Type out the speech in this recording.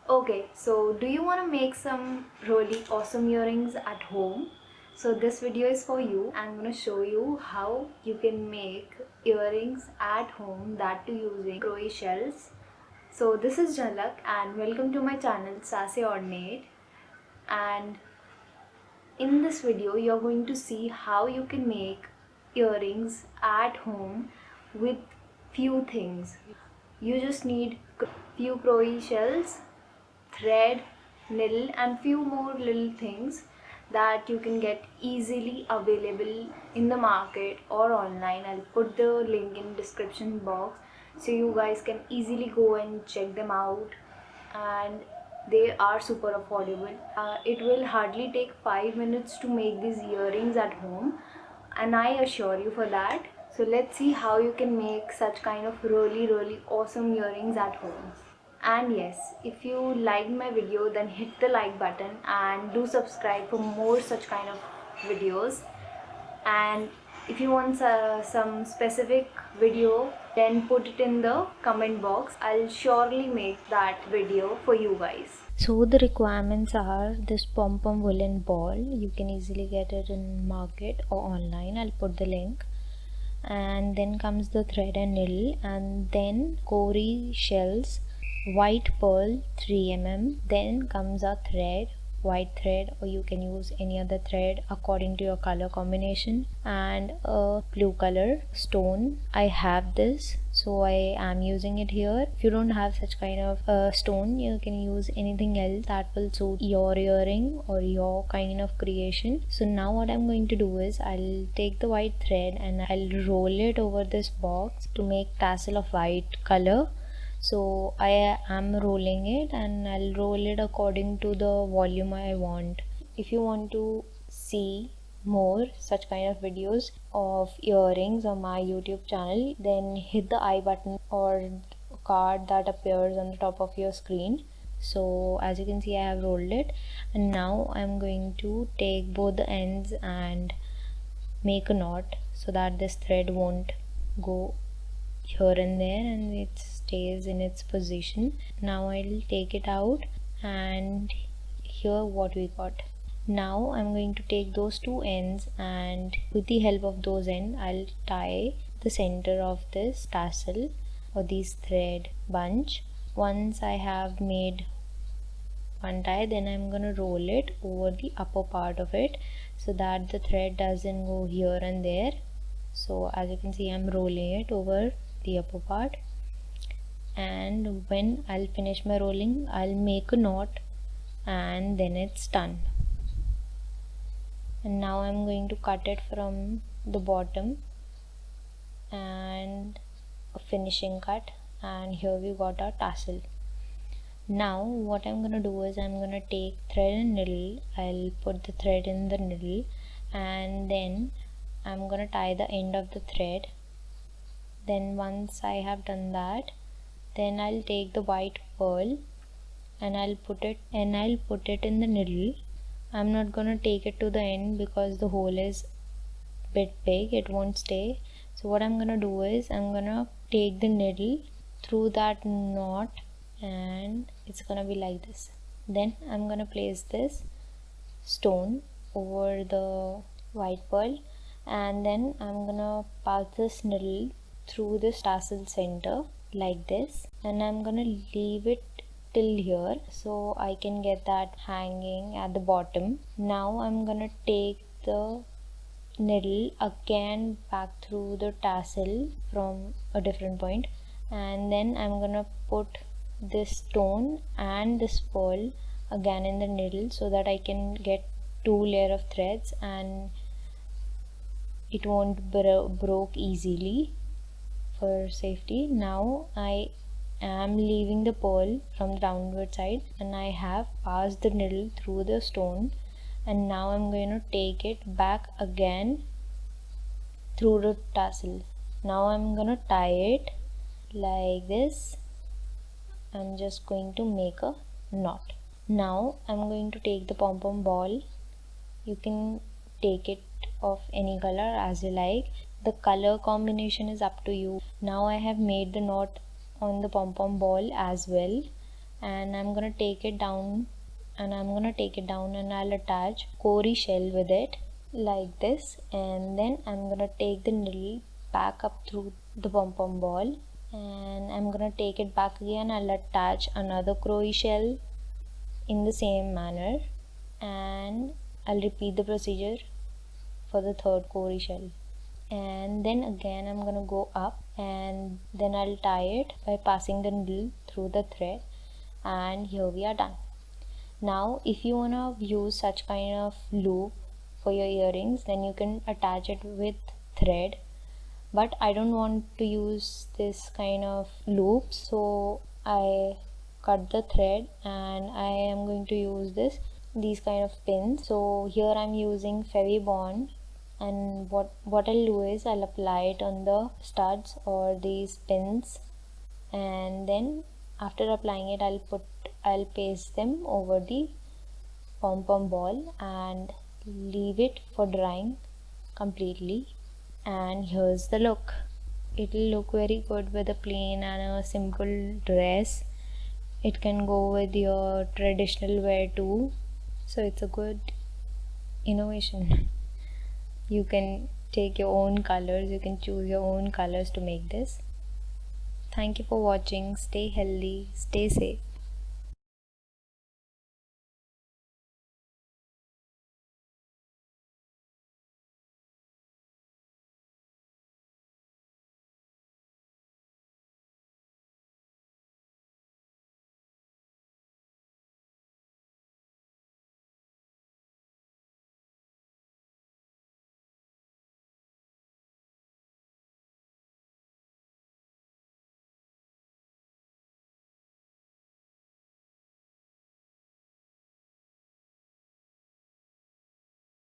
Okay, so do you want to make some really awesome earrings at home? So this video is for you. I'm going to show you how you can make earrings at home, that too using crochet shells. So this is Jhalak and welcome to my channel Sassy Ordinate. And in this video you're going to see how you can make earrings at home with few things. You just need few crochet shells, thread, needle and few more little things that you can get easily available in the market or online. I'll put the link in description box so you guys can easily go and check them out, and they are super affordable. It will hardly take 5 minutes to make these earrings at home, and I assure you for that. So let's see how you can make such kind of really awesome earrings at home. And yes, if you liked my video, then hit the like button and do subscribe for more such kind of videos. And if you want some specific video, then put it in the comment box. I'll surely make that video for you guys. So the requirements are this pom-pom woolen ball. You can easily get it in market or online. I'll put the link. And then comes the thread and needle, and then cowrie shells, white pearl 3 mm. Then comes a thread, white thread, or you can use any other thread according to your color combination, and a blue color stone. I have this, so I am using it here. If you don't have such kind of stone, you can use anything else that will suit your earring or your kind of creation. So now what I'm going to do is I'll take the white thread and I'll roll it over this box to make tassel of white color. So I am rolling it, and I'll roll it according to the volume I want. If you want to see more such kind of videos of earrings on my YouTube channel, then hit the I button or card that appears on the top of your screen. So as you can see, I have rolled it, and now I'm going to take both the ends and make a knot so that this thread won't go here and there and it stays in its position. Now I'll take it out, and here what we got. Now I'm going to take those two ends, and with the help of those ends I'll tie the center of this tassel or this thread bunch. Once I have made one tie, then I'm gonna roll it over the upper part of it so that the thread doesn't go here and there. So as you can see, I'm rolling it over the upper part, and when I'll finish my rolling, I'll make a knot, and then it's done. And now I'm going to cut it from the bottom and a finishing cut, and here we got our tassel. Now what I'm gonna do is I'm gonna take thread and needle. I'll put the thread in the needle, and then I'm gonna tie the end of the thread. Then once I have done that, then I'll take the white pearl and I'll put it in the needle. I'm not gonna take it to the end because the hole is a bit big, it won't stay. So what I'm gonna do is I'm gonna take the needle through that knot, and it's gonna be like this. Then I'm gonna place this stone over the white pearl, and then I'm gonna pass this needle through this tassel center like this, and I'm gonna leave it till here so I can get that hanging at the bottom. Now I'm gonna take the needle again back through the tassel from a different point, and then I'm gonna put this stone and this pearl again in the needle so that I can get 2 layers of threads and it won't broke easily for safety. Now I am leaving the pearl from the downward side, and I have passed the needle through the stone, and now I'm going to take it back again through the tassel. Now I'm going to tie it like this. I'm just going to make a knot. Now I'm going to take the pom-pom ball. You can take it of any color as you like. The color combination is up to you. Now I have made the knot on the pom-pom ball as well, and I'm gonna take it down, and I'll attach Cory shell with it like this, and then I'm gonna take the needle back up through the pom-pom ball, and I'm gonna take it back again. I'll attach another Cory shell in the same manner, and I'll repeat the procedure for the third Cory shell. And then again I'm gonna go up, and then I'll tie it by passing the needle through the thread, and here we are done. Now if you wanna use such kind of loop for your earrings, then you can attach it with thread, but I don't want to use this kind of loops, so I cut the thread and I am going to use these kind of pins. So here I'm using Fevibond, and what I'll do is I'll apply it on the studs or these pins, and then after applying it I'll paste them over the pom-pom ball and leave it for drying completely. And here's the look. It'll look very good with a plain and a simple dress. It can go with your traditional wear too, so it's a good innovation. You can take your own colors, you can choose your own colors to make this. Thank you for watching. Stay healthy, stay safe.